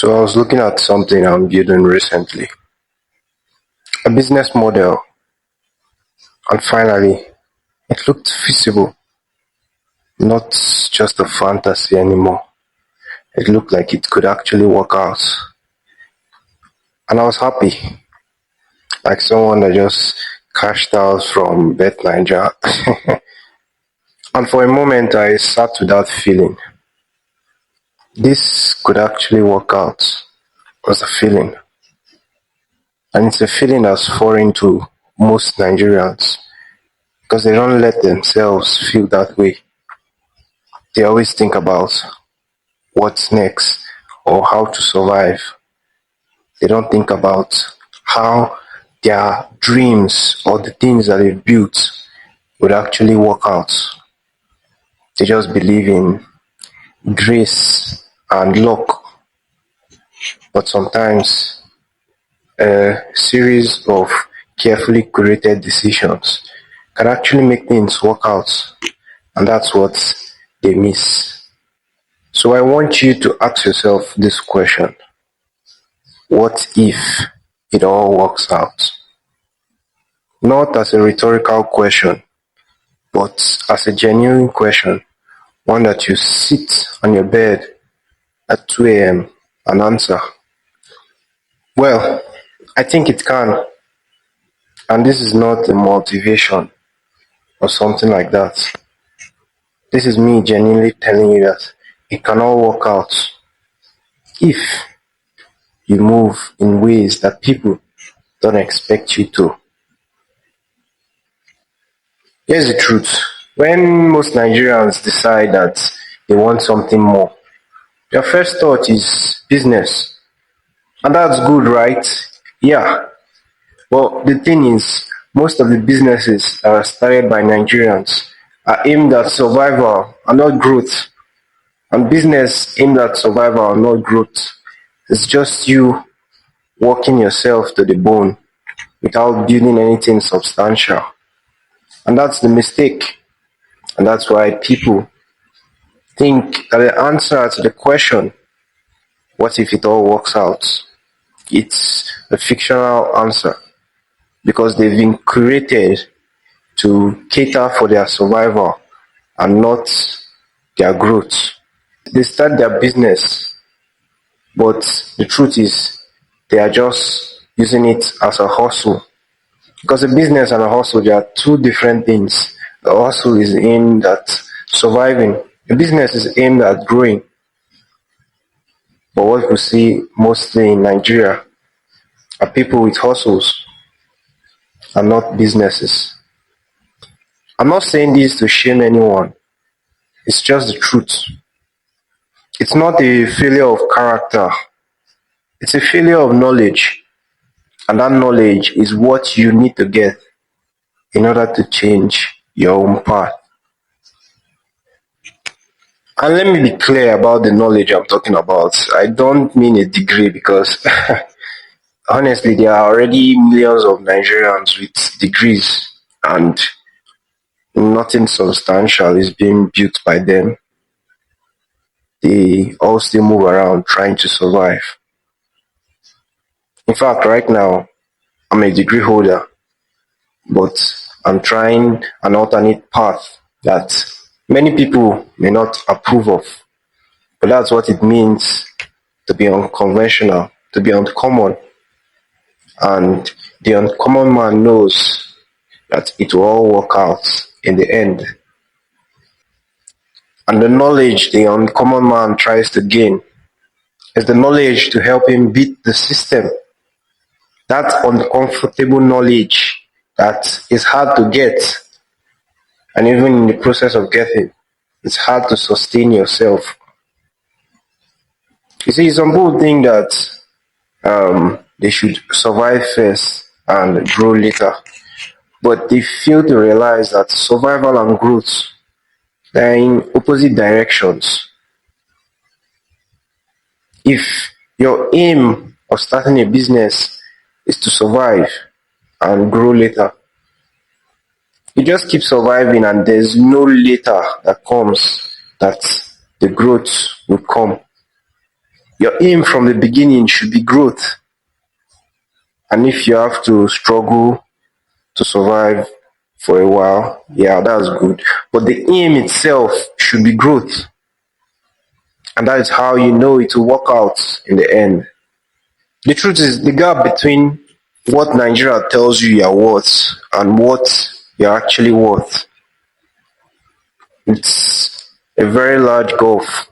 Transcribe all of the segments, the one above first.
So I was looking at something I'm building recently, a business model, and finally, it looked feasible, not just a fantasy anymore. It looked like it could actually work out. And I was happy, like someone that just cashed out from Bet Niger. And for a moment, I sat with that feeling. This could actually work out, was a feeling. And it's a feeling that's foreign to most Nigerians because they don't let themselves feel that way. They always think about what's next or how to survive. They don't think about how their dreams or the things that they've built would actually work out. They just believe in grace and luck. But sometimes a series of carefully curated decisions can actually make things work out. And that's what they miss. So I want you to ask yourself this question. What if it all works out? Not as a rhetorical question, but as a genuine question, one that you sit on your bed at 2 a.m. and answer. Well, I think it can, and this is not a motivation or something like that. This is me genuinely telling you that it can all work out if you move in ways that people don't expect you to. Here's the truth. When most Nigerians decide that they want something more, their first thought is business. And that's good, right? Yeah. But the thing is, most of the businesses that are started by Nigerians are aimed at survival and not growth. And business aimed at survival and not growth. It's just you working yourself to the bone without building anything substantial. And that's the mistake. And that's why people think that the answer to the question, what if it all works out? It's a fictional answer because they've been created to cater for their survival and not their growth. They start their business, but the truth is they are just using it as a hustle. Because a business and a hustle, they are two different things. The hustle is aimed at surviving. The business is aimed at growing. But what we see mostly in Nigeria are people with hustles and not businesses. I'm not saying this to shame anyone. It's just the truth. It's not a failure of character. It's a failure of knowledge. And that knowledge is what you need to get in order to change your own path. And let me be clear about the knowledge I'm talking about. I don't mean a degree because honestly, there are already millions of Nigerians with degrees and nothing substantial is being built by them. They all still move around trying to survive. In fact, right now, I'm a degree holder, but I'm trying an alternate path that many people may not approve of. But that's what it means to be unconventional, to be uncommon. And the uncommon man knows that it will all work out in the end. And the knowledge the uncommon man tries to gain is the knowledge to help him beat the system. That uncomfortable knowledge that is hard to get, and even in the process of getting, it's hard to sustain yourself. You see, some people think that they should survive first and grow later, but they fail to realize that survival and growth are in opposite directions. If your aim of starting a business is to survive and grow later, you just keep surviving and there's no later that comes that the growth will come. Your aim from the beginning should be growth. And if you have to struggle to survive for a while, yeah, that's good. But the aim itself should be growth. And that is how you know it will work out in the end. The truth is, the gap between what Nigeria tells you you're worth and what you're actually worth, it's a very large gulf.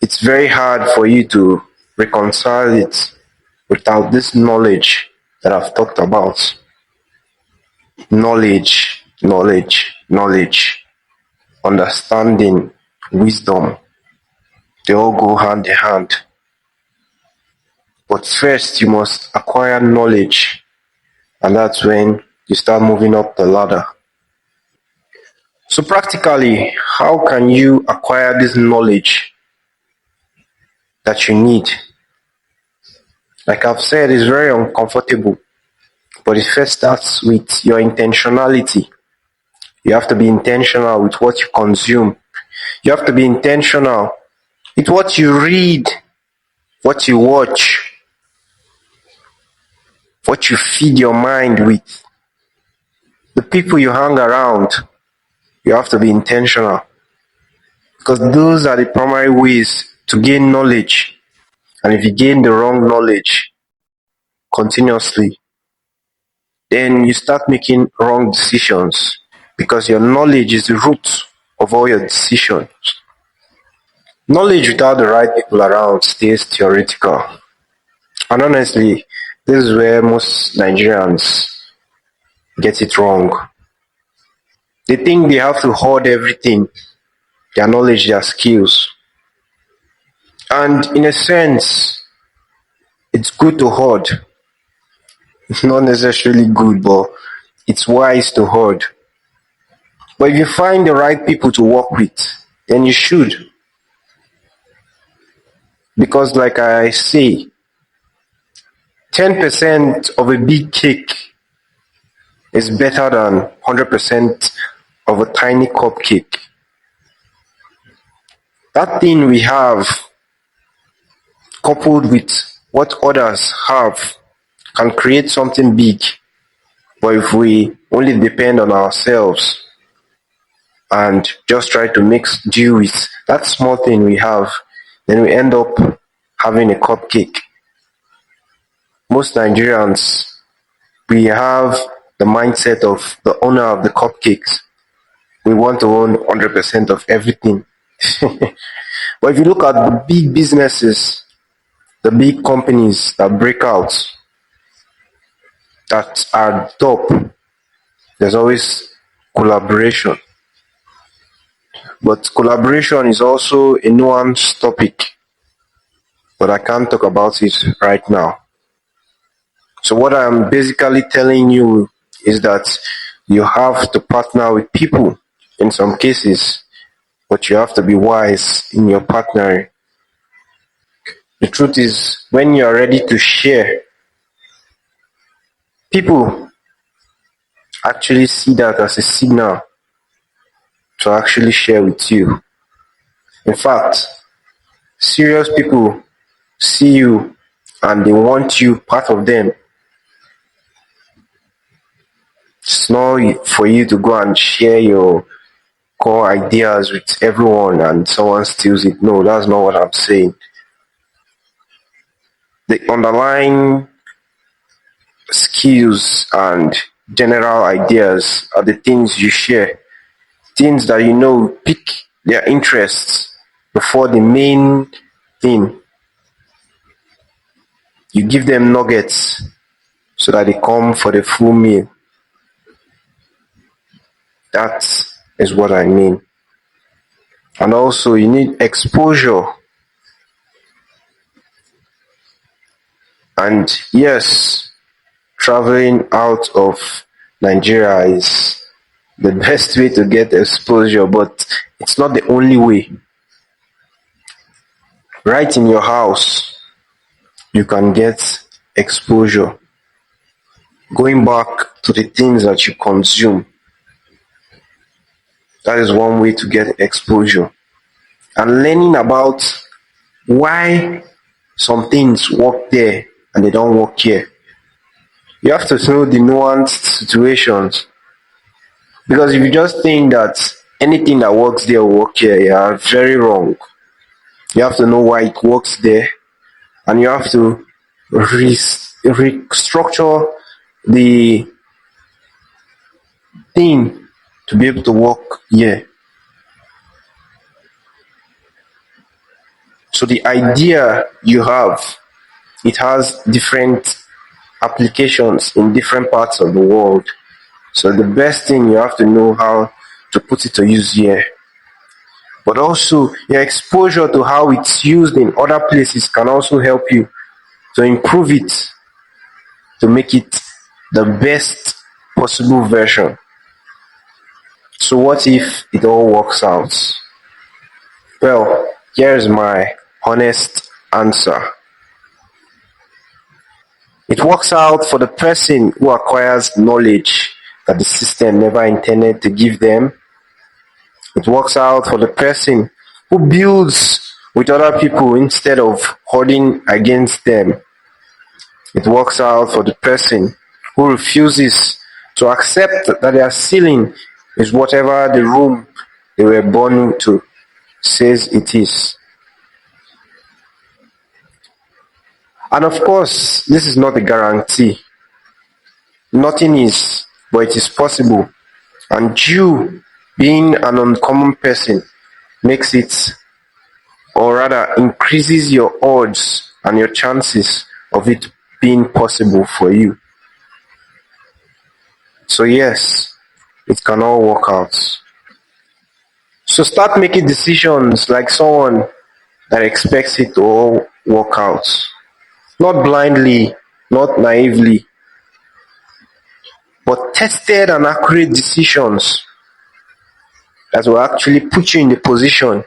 It's very hard for you to reconcile it without this knowledge that I've talked about. Knowledge, knowledge, knowledge, understanding, wisdom, they all go hand in hand. But first, you must acquire knowledge, and that's when you start moving up the ladder. So, practically, how can you acquire this knowledge that you need? Like I've said, it's very uncomfortable, but it first starts with your intentionality. You have to be intentional with what you consume. You have to be intentional with what you read, what you watch, what you feed your mind with, the people you hang around. You have to be intentional because those are the primary ways to gain knowledge. And if you gain the wrong knowledge continuously, then you start making wrong decisions because your knowledge is the root of all your decisions. Knowledge without the right people around stays theoretical. And honestly, this is where most Nigerians get it wrong. They think they have to hoard everything, their knowledge, their skills. And in a sense, it's good to hoard. It's not necessarily good, but it's wise to hoard. But if you find the right people to work with, then you should. Because like I say, 10% of a big cake is better than 100% of a tiny cupcake. That thing we have, coupled with what others have, can create something big. But if we only depend on ourselves and just try to make do with that small thing we have, then we end up having a cupcake. Most Nigerians, we have the mindset of the owner of the cupcakes. We want to own 100% of everything. But if you look at the big businesses, the big companies that break out, that are top, there's always collaboration. But collaboration is also a nuanced topic, but I can't talk about it right now. So what I'm basically telling you is that you have to partner with people in some cases, but you have to be wise in your partnering. The truth is, when you are ready to share, people actually see that as a signal to actually share with you. In fact, serious people see you and they want you part of them. It's not for you to go and share your core ideas with everyone and someone steals it. No, that's not what I'm saying. The underlying skills and general ideas are the things you share, things that you know pique their interests before the main thing. You give them nuggets so that they come for the full meal. That is what I mean. And also, you need exposure. And yes, traveling out of Nigeria is the best way to get exposure, but it's not the only way. Right in your house, you can get exposure. Going back to the things that you consume, that is one way to get exposure. And learning about why some things work there and they don't work here. You have to know the nuanced situations, because if you just think that anything that works there will work here, you are very wrong. You have to know why it works there, and you have to restructure the thing to be able to work here. So the idea you have, it has different applications in different parts of the world. So the best thing, you have to know how to put it to use here. But also your exposure to how it's used in other places can also help you to improve it, to make it the best possible version. So what if it all works out? Well, here's my honest answer. It works out for the person who acquires knowledge that the system never intended to give them. It works out for the person who builds with other people instead of holding against them. It works out for the person who refuses to accept that their ceiling is whatever the room they were born to says it is. And of course, this is not a guarantee. Nothing is, but it is possible. And you, being an uncommon person, makes it, or rather increases your odds and your chances of it being possible for you. So yes, it can all work out. So start making decisions like someone that expects it to all work out. Not blindly, not naively, but tested and accurate decisions that will actually put you in the position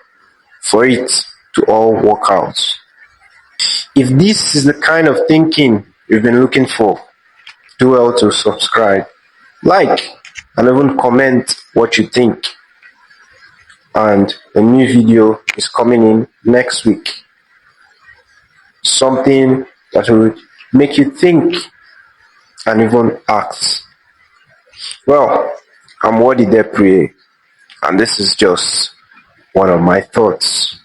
for it to all work out. If this is the kind of thinking you've been looking for, do well to subscribe, like, and even comment what you think. And a new video is coming in next week. Something that will make you think and even act. Well, I'm Wodi Diepreye, and this is just one of my thoughts.